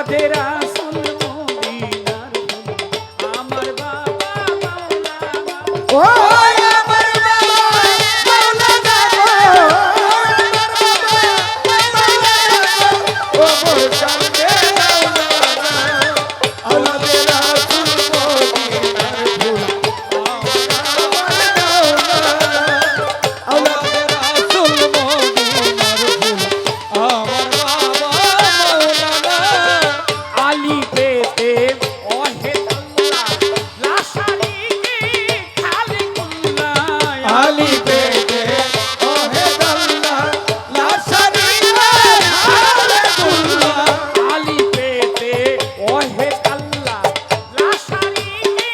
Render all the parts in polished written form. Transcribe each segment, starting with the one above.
আওলাদে রাসূল মদিনার আমার বাবা মাওলানা ও আমার বাবা মাওলানা গো ও মোর চাঁদে মাওলানা আওলাদে রাসূল মদিনার ফুল আওলাদে রাসূল মদিনার ফুল আমার বাবা মাওলানা আলী পেতে ওহে আল্লাহ লাশারিকে খালিকুল্লাহ আলী পেতে ওহে আল্লাহ লা শারীকা আলাইকুল্লাহ আলী পেতে ওহে আল্লাহ লাশারিকে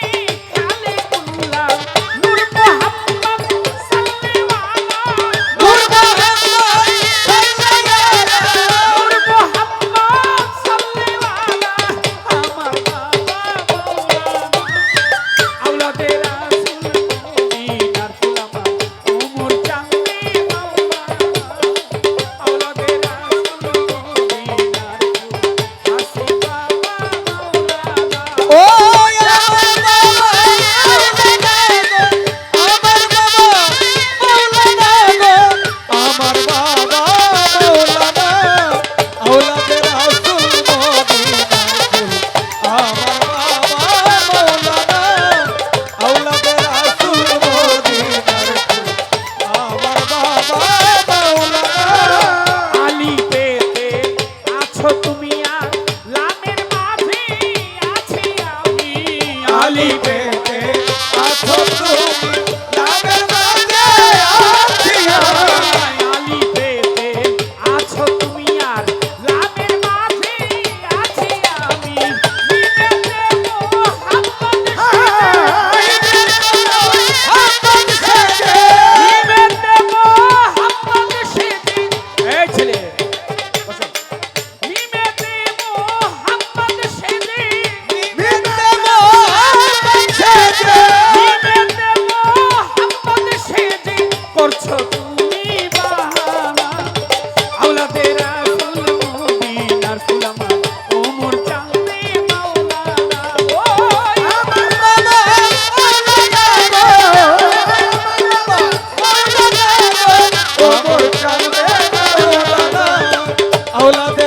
খালিকুল্লাহ নূর মুহাম্মদ সাল্লাল্লাহু নূর মুহাম্মদ সাল্লাল্লাহু নূর মুহাম্মদ সাল্লাল্লাহু আমার বাবা মাওলানা আওলাদে রাসূল মদিনার ফুলামা ওমর চাঁদে মাওলানা আওলাদে রাসূল মদিনার ফুল আসি বাবা মাওলানা ও আমার বাবা মাওলানা গো আমার বাবা মাওলানা আওলাদে রাসূল মদিনার ফুল আমার বাবা মাওলানা আওলাদে রাসূল মদিনার ফুল আমার বাবা মাওলানা আলী পেতে আছো তুমি আর লামের মাঝে আছি আমি আলী পেতে আছো তুমি লামের মাঝে আছি আমি আলী পেতে আছো তুমি আর লামের মাঝে আছি আমি নিবেতে মোহাম্মদ নিবেতে মোহাম্মদ সেজে এই ছেলে বসো নিবেতে মোহাম্মদ সেজে নিবেতে মোহাম্মদ সেজে করছো তুমি বাহানা আওলাদে রাসূল মদিনার ফুলামা ওমর চাঁদে মাওলানা ও আওলাদ